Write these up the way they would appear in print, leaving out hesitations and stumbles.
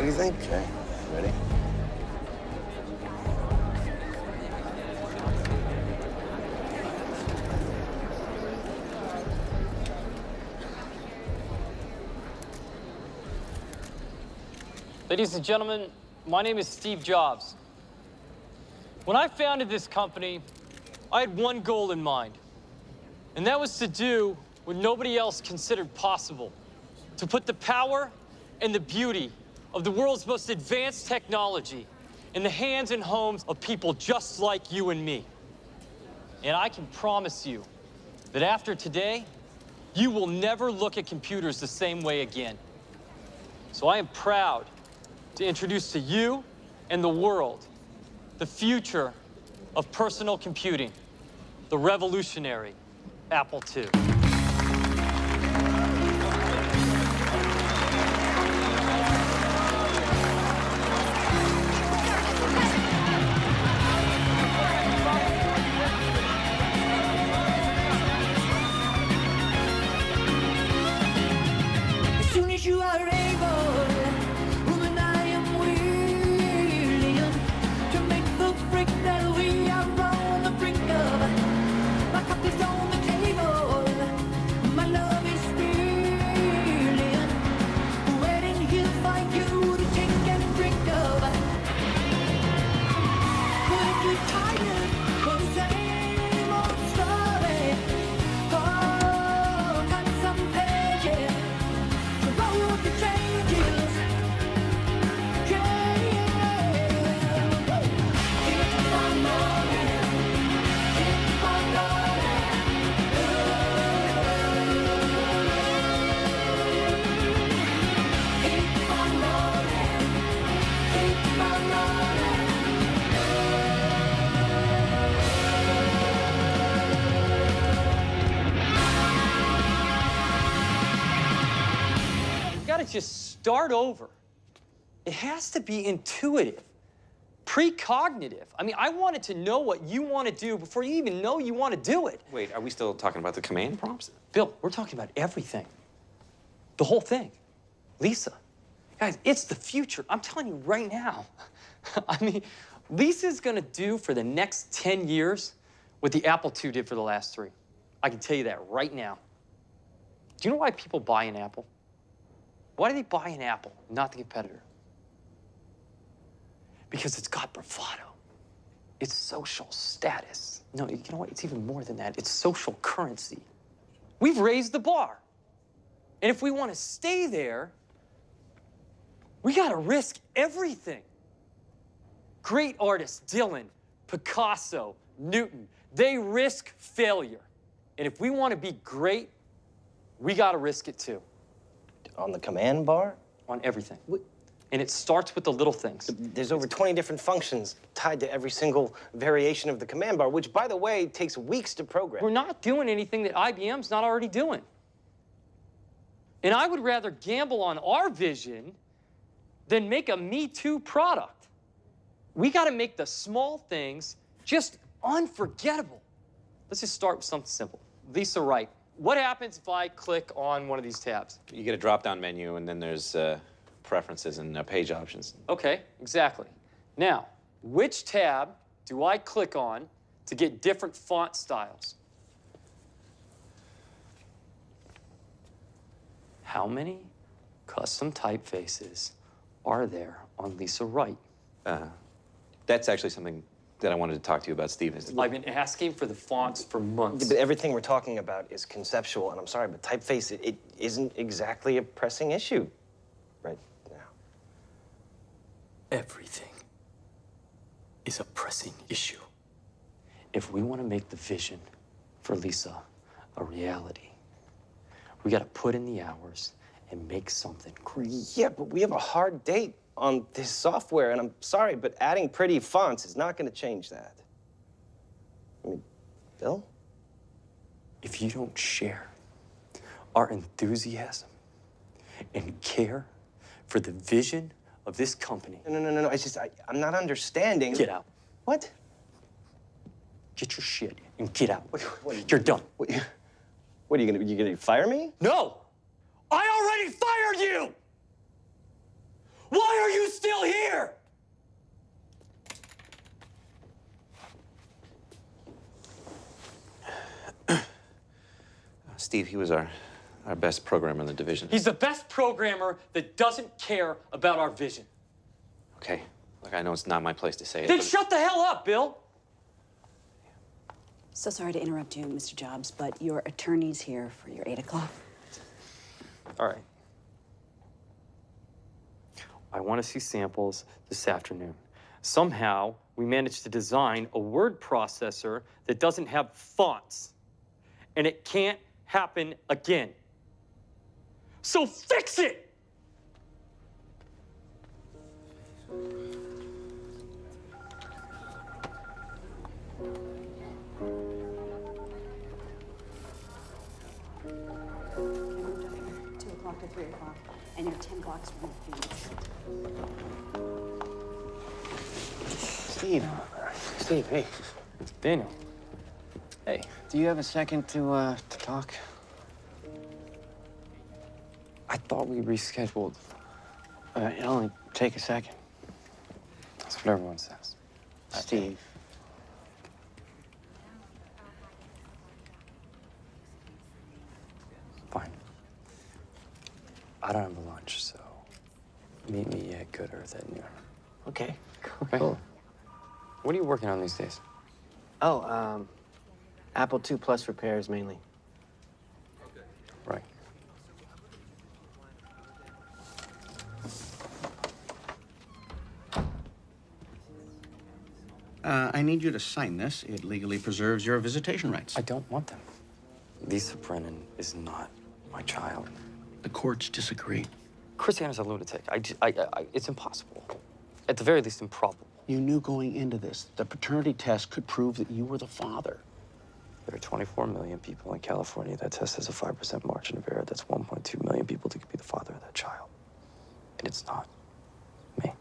do you think? Okay, ready? Ladies and gentlemen, my name is Steve Jobs. When I founded this company, I had one goal in mind, and that was to do what nobody else considered possible, to put the power and the beauty of the world's most advanced technology in the hands and homes of people just like you and me. And I can promise you that after today, you will never look at computers the same way again. So I am proud to introduce to you and the world the future of personal computing, the revolutionary Apple II. As soon as you are able, woman, I am willing to make the break that we are on the brink of. My cup is on the table, my love is spilling, waiting here for you to take and drink of. But if you're tired of the same old story, oh, cut some pages. The road to changes, yeah. Keep on rolling, keep on rolling. Keep on rolling, keep on rolling. You've got to just start over. It has to be intuitive, precognitive. I mean, I wanted to know what you want to do before you even know you want to do it. Wait, are we still talking about the command prompts? Bill, we're talking about everything. The whole thing. Lisa, guys, it's the future. I'm telling you right now. I mean, Lisa's going to do for the next 10 years what the Apple II did for the last 3. I can tell you that right now. Do you know why people buy an Apple? Why do they buy an Apple, not the competitor? Because it's got bravado. It's social status. No, you know what? It's even more than that. It's social currency. We've raised the bar. And if we want to stay there, we got to risk everything. Great artists, Dylan, Picasso, Newton, they risk failure. And if we want to be great, we got to risk it too. On the command bar? On everything. And it starts with the little things. There's over 20 different functions tied to every single variation of the command bar, which, by the way, takes weeks to program. We're not doing anything that IBM's not already doing. And I would rather gamble on our vision than make a Me Too product. We got to make the small things just unforgettable. Let's just start with something simple. Lisa Wright, what happens if I click on one of these tabs? You get a drop-down menu, and then there's preferences and page options. Okay, exactly. Now, which tab do I click on to get different font styles? How many custom typefaces are there on Lisa Wright? That's actually something that I wanted to talk to you about, Steve. I've been asking for the fonts for months. But everything we're talking about is conceptual, and I'm sorry, but typeface, it isn't exactly a pressing issue right now. Everything is a pressing issue. If we want to make the vision for Lisa a reality, we got to put in the hours and make something great. Yeah, but we have a hard date on this software, and I'm sorry, but adding pretty fonts is not going to change that. I mean, Bill? If you don't share our enthusiasm and care for the vision of this company. No. It's just, I'm not understanding. Get out. What? Get your shit and get out. What? You're done. What are you gonna fire me? No! I already fired you! Why are you Steve, he was our best programmer in the division. He's the best programmer that doesn't care about our vision. Okay. Look, I know it's not my place to say it. Then but- shut the hell up, Bill! So sorry to interrupt you, Mr. Jobs, but your attorney's here for your 8 o'clock. All right. I want to see samples this afternoon. Somehow, we managed to design a word processor that doesn't have fonts. And it can't happen again. So fix it! Two o'clock to 3 o'clock, and you're 10 blocks from the Phoenix. Steve, hey. Daniel. Hey, do you have a second to talk? I thought we rescheduled. It'll only take a second. That's what everyone says. Steve. Fine. I don't have a lunch, so meet me at Good Earth at noon. Okay, Okay. cool. What are you working on these days? Oh, Apple II Plus repairs mainly. Right. I need you to sign this. It legally preserves your visitation rights. I don't want them. Lisa Brennan is not my child. The courts disagree. Christiana's a lunatic. It's impossible. At the very least, improbable. You knew going into this, the paternity test could prove that you were the father. There are 24 million people in California. That test has a 5% margin of error. That's 1.2 million people that could be the father of that child. And it's not me.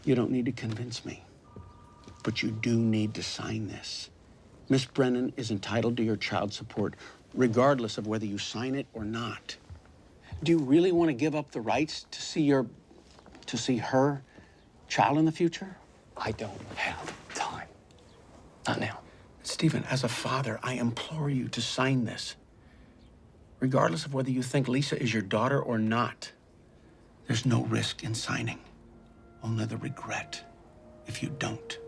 You don't need to convince me, but you do need to sign this. Miss Brennan is entitled to your child support, regardless of whether you sign it or not. Do you really want to give up the rights to see her child in the future? I don't have time. Not now. Stephen, as a father, I implore you to sign this. Regardless of whether you think Lisa is your daughter or not, there's no risk in signing. Only the regret if you don't.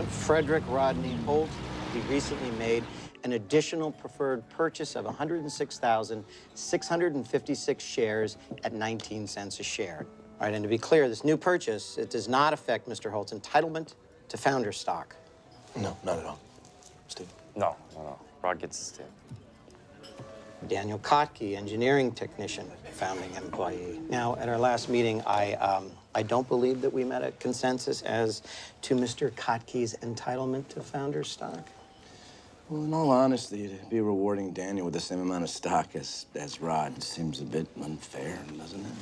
Frederick Rodney Holt, he recently made an additional preferred purchase of 106,656 shares at 19 cents a share. All right, and to be clear, this new purchase, it does not affect Mr. Holt's entitlement to founder stock. No, not at all. Steve? No. Rod gets his tip. Daniel Kotke, engineering technician, founding employee. Now, at our last meeting, I don't believe that we met a consensus as to Mr. Kotke's entitlement to founder stock. Well, in all honesty, to be rewarding Daniel with the same amount of stock as Rod seems a bit unfair, doesn't it?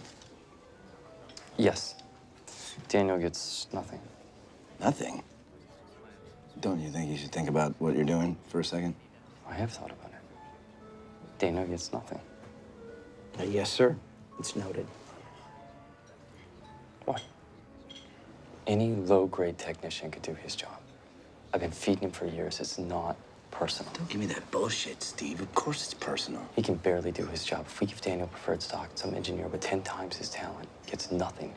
Yes. Daniel gets nothing. Nothing? Don't you think you should think about what you're doing for a second? I have thought about it. Daniel gets nothing. Yes, sir. It's noted. Why? Any low-grade technician could do his job. I've been feeding him for years. It's not personal. Don't give me that bullshit, Steve. Of course it's personal. He can barely do his job. If we give Daniel preferred stock, some engineer with 10 times his talent gets nothing,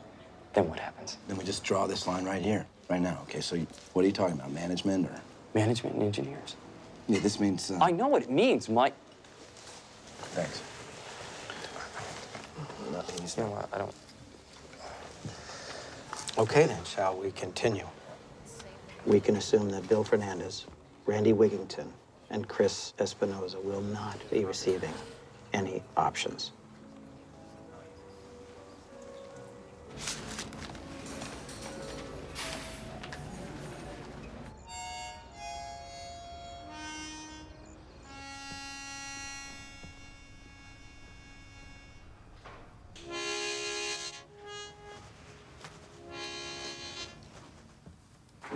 then what happens? Then we just draw this line right here, right now. Okay, so what are you talking about, management or? Management and engineers. Yeah, this means... I know what it means, Mike. Thanks. Nothing. You know what? I don't... Okay, then, shall we continue? We can assume that Bill Fernandez, Randy Wigington, and Chris Espinoza will not be receiving any options.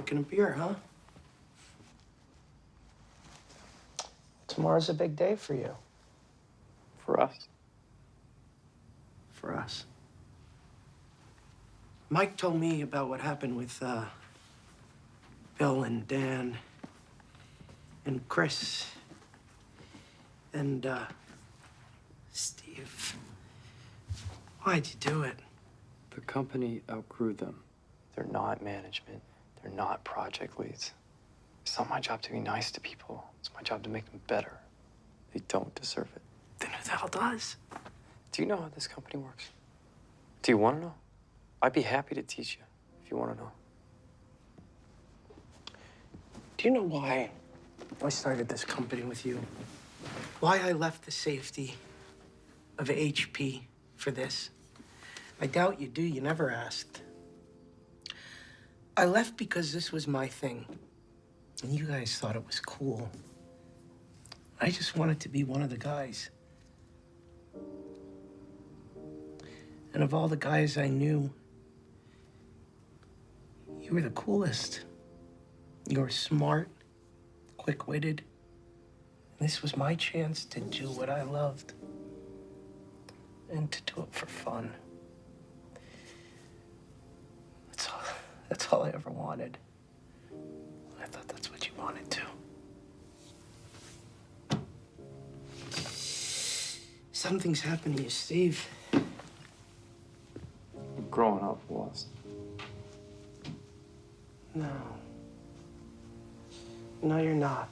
Drinking a beer, huh? Tomorrow's a big day for you. For us. For us. Mike told me about what happened with Bill and Dan and Chris and Steve. Why'd you do it? The company outgrew them. They're not management. They're not project leads. It's not my job to be nice to people. It's my job to make them better. They don't deserve it. Then who the hell does? Do you know how this company works? Do you want to know? I'd be happy to teach you if you want to know. Do you know why I started this company with you? Why I left the safety of HP for this? I doubt you do. You never asked. I left because this was my thing. And you guys thought it was cool. I just wanted to be one of the guys. And of all the guys I knew, you were the coolest. You were smart, quick-witted. And this was my chance to do what I loved. And to do it for fun. That's all I ever wanted. I thought that's what you wanted too. Something's happened to you, Steve. I'm growing up lost. No. No, you're not.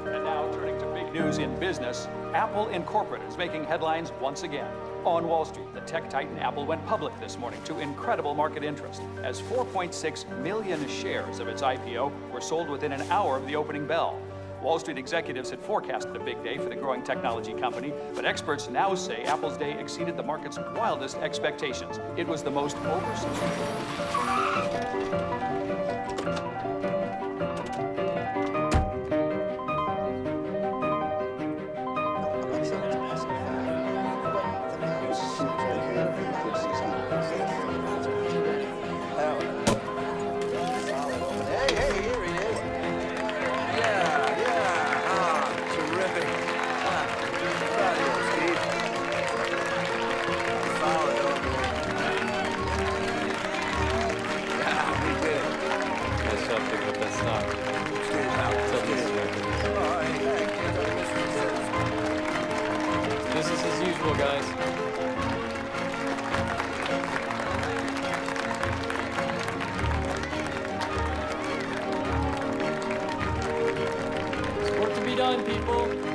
And now, turning to big news in business, Apple Incorporated is making headlines once again. On Wall Street, the tech titan Apple went public this morning to incredible market interest, as 4.6 million shares of its IPO were sold within an hour of the opening bell. Wall Street executives had forecasted a big day for the growing technology company, but experts now say Apple's day exceeded the market's wildest expectations. It was the most Business as usual, guys. There's work to be done, people.